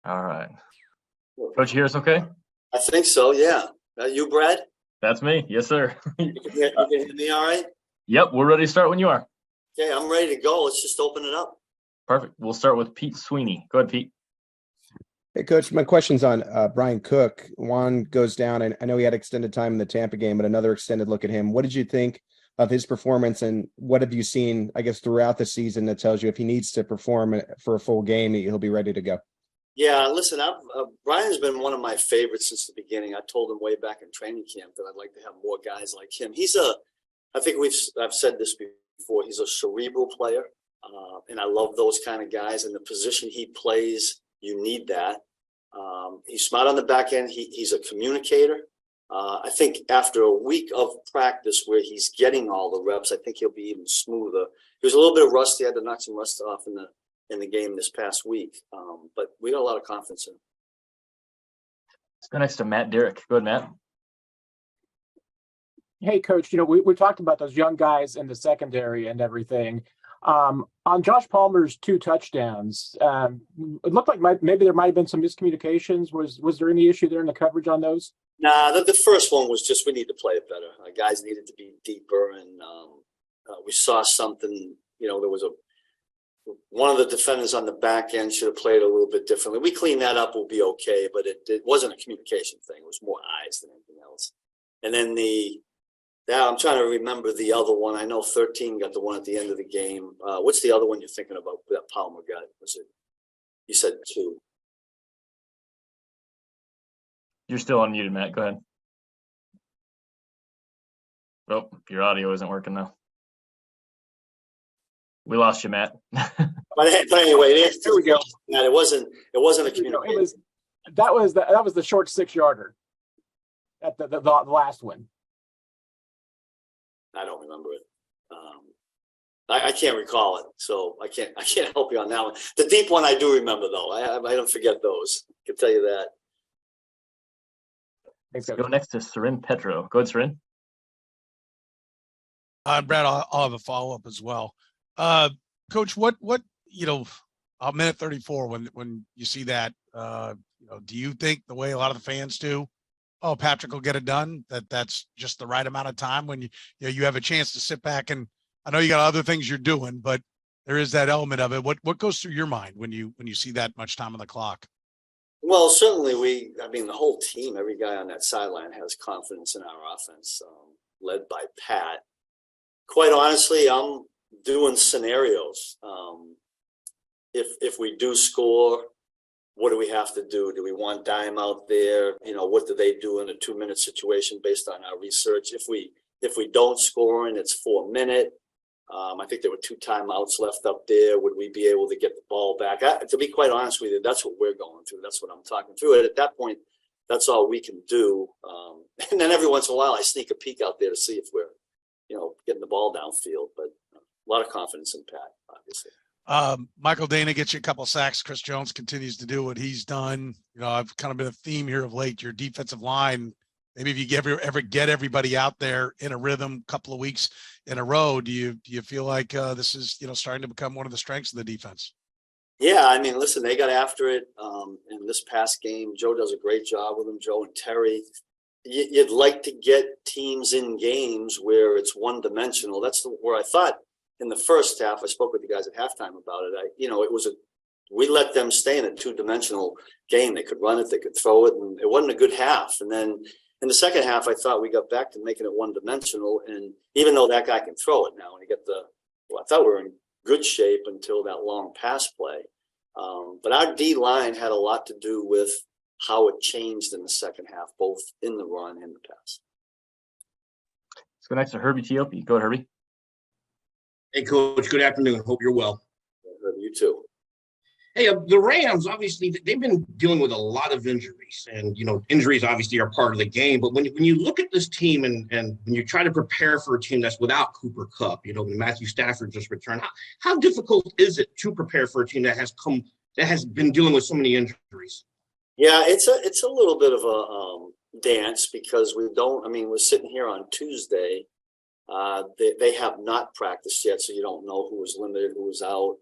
All right. Coach, you hear us okay? I think so, yeah. You, Brad? That's me. Yes, sir. You can hear me all right? Yep, we're ready to start when you are. Okay, I'm ready to go. Let's just open it up. Perfect. We'll start with Pete Sweeney. Go ahead, Pete. Hey, Coach, my question's on Brian Cook. Juan goes down, and I know he had extended time in the Tampa game, but another extended look at him. What did you think of his performance, and what have you seen, I guess, throughout the season that tells you if he needs to perform for a full game, he'll be ready to go? Yeah, listen, Brian's been one of my favorites since the beginning. I told him way back in training camp that I'd like to have more guys like him. I think I've said this before, he's a cerebral player, and I love those kind of guys. In the position he plays, you need that. He's smart on the back end. He's a communicator. I think after a week of practice where he's getting all the reps, I think he'll be even smoother. He was a little bit rusty. I had to knock some rust off in the game this past week, but we got a lot of confidence in him. Let's go next to Matt Derrick. Go ahead, Matt. Hey, Coach, we talked about those young guys in the secondary and everything. On Josh Palmer's 2 touchdowns, it looked like maybe there might have been some miscommunications. Was there any issue there in the coverage on those? Nah, the first one was just we need to play it better. Guys needed to be deeper, and we saw something. There was one of the defenders on the back end should have played a little bit differently. We cleaned that up, we'll be okay, but it wasn't a communication thing. It was more eyes than anything else. And then I'm trying to remember the other one. I know 13 got the one at the end of the game. What's the other one you're thinking about that Palmer got? You said 2. You're still unmuted, Matt. Go ahead. Oh, your audio isn't working though. We lost you, Matt. but anyway, here we go. Matt, it wasn't a communication. That was the short 6-yarder at the last one. I don't remember it. I can't recall it, so I can't help you on that one. The deep one I do remember though. I don't forget those. I can tell you that. Let's go next to Sarin Petro. Go ahead, Sarin. Brad, I'll have a follow-up as well. Coach, what a minute 34 when you see that, do you think the way a lot of the fans do, oh, Patrick will get it done, that's just the right amount of time when you have a chance to sit back, and I know you got other things you're doing, but there is that element of it. What goes through your mind when you see that much time on the clock? Well, certainly the whole team, every guy on that sideline has confidence in our offense, led by Pat. Quite honestly, I'm doing scenarios. If we do score, what do we have to do? Do we want Dime out there? What do they do in a 2-minute situation based on our research? If we don't score and it's 4-minute, I think there were 2 timeouts left up there. Would we be able to get the ball back? To be quite honest with you, that's what we're going through. That's what I'm talking through. And at that point, that's all we can do. And then every once in a while, I sneak a peek out there to see if we're, getting the ball downfield. But a lot of confidence in Pat, obviously. Michael Dana gets you a couple sacks. Chris Jones continues to do what he's done. I've kind of been a theme here of late. Your defensive line, maybe if you ever get everybody out there in a rhythm, a couple of weeks in a row, do you feel like this is starting to become one of the strengths of the defense? Yeah, listen, they got after it in this past game. Joe does a great job with them. Joe and Terry. You'd like to get teams in games where it's one-dimensional. That's where I thought in the first half. I spoke with the guys at halftime about it. We let them stay in a 2-dimensional game. They could run it, they could throw it, and it wasn't a good half. And then in the second half, I thought we got back to making it one-dimensional. And even though that guy can throw it now, and I thought we were in good shape until that long pass play. But our D-line had a lot to do with how it changed in the second half, both in the run and the pass. Let's go next to Herbie Teope. Go ahead, Herbie. Hey, Coach. Good afternoon. Hope you're well. You too. Hey, the Rams, obviously, they've been dealing with a lot of injuries. And, injuries obviously are part of the game. But when you look at this team and when you try to prepare for a team that's without Cooper Kupp, when Matthew Stafford just returned, how difficult is it to prepare for a team that has been dealing with so many injuries? Yeah, it's a little bit of a dance because we're sitting here on Tuesday. They have not practiced yet, so you don't know who was limited, who was out.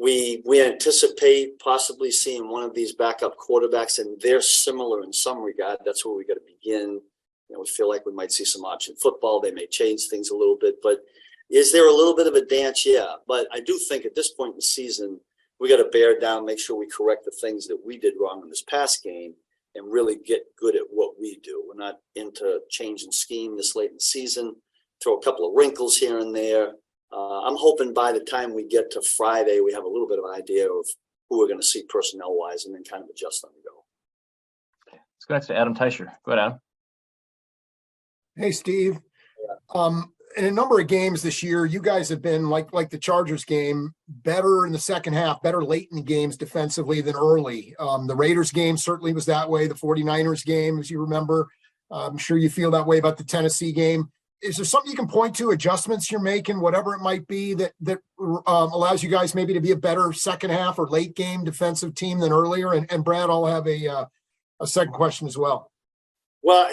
we anticipate possibly seeing one of these backup quarterbacks, and they're similar in some regard. That's where we got to begin. We feel like we might see some option football. They may change things a little bit, but is there a little bit of a dance? Yeah, but I do think at this point in the season, we got to bear down, make sure we correct the things that we did wrong in this past game, and really get good at what we do. We're not into changing scheme this late in the season. Throw a couple of wrinkles here and there. I'm hoping by the time we get to Friday, we have a little bit of an idea of who we're going to see personnel-wise, and then kind of adjust on the go. Let's go next to Adam Teicher. Go ahead, Adam. Hey, Steve. In a number of games this year, you guys have been like the Chargers game, better in the second half, better late in the games defensively than early. The Raiders game certainly was that way. The 49ers game, as you remember, I'm sure you feel that way about the Tennessee game. Is there something you can point to, adjustments you're making, whatever it might be, that allows you guys maybe to be a better second half or late game defensive team than earlier? And Brad, I'll have a second question as well. Well,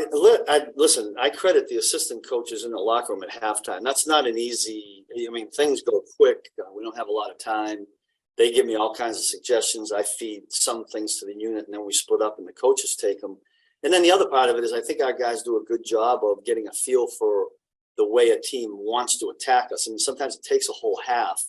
listen, I credit the assistant coaches in the locker room at halftime. That's not an easy – I mean, things go quick. We don't have a lot of time. They give me all kinds of suggestions. I feed some things to the unit, and then we split up, and the coaches take them. And then the other part of it is I think our guys do a good job of getting a feel for the way a team wants to attack us. I mean, sometimes it takes a whole half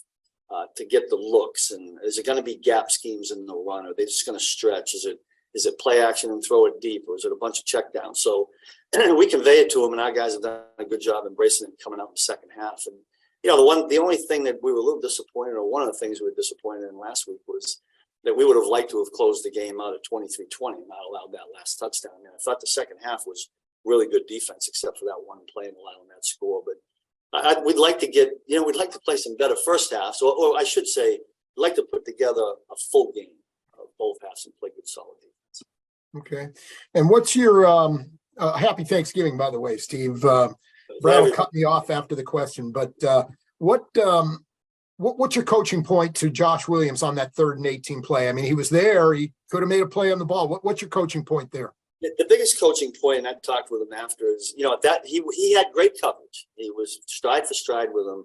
to get the looks. And is it going to be gap schemes in the run? Are they just going to stretch? Is it play action and throw it deep, or is it a bunch of checkdowns? So we convey it to them, and our guys have done a good job embracing it and coming out in the second half. And the only thing that we were a little disappointed, or one of the things we were disappointed in last week, was that we would have liked to have closed the game out at 23-20 and not allowed that last touchdown. And I thought the second half was really good defense, except for that one play and allowing that score. But we'd like to play some better first halves, or I should say, we'd like to put together a full game of both halves and play good, solid defense. Okay. And what's your happy Thanksgiving, by the way, Steve? Brad will cut me off after the question, but what's your coaching point to Josh Williams on that 3rd and 18 play? I mean, he was there. He could have made a play on the ball. What's your coaching point there? The biggest coaching point, and I talked with him after, is, that he had great coverage. He was stride for stride with him.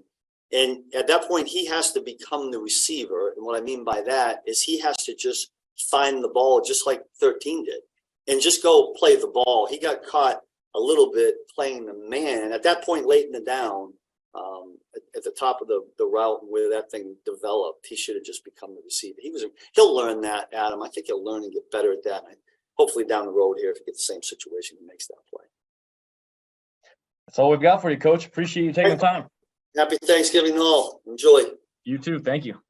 And at that point, he has to become the receiver. And what I mean by that is he has to just find the ball just like 13 did and just go play the ball. He got caught a little bit playing the man. At that point, late in the down, at the top of the route where that thing developed, he should have just become the receiver. He'll learn that, Adam. I think he'll learn and get better at that. And hopefully down the road here, if he gets the same situation, he makes that play. That's all we've got for you, Coach. Appreciate you taking the time. Happy Thanksgiving to all. Enjoy. You too. Thank you.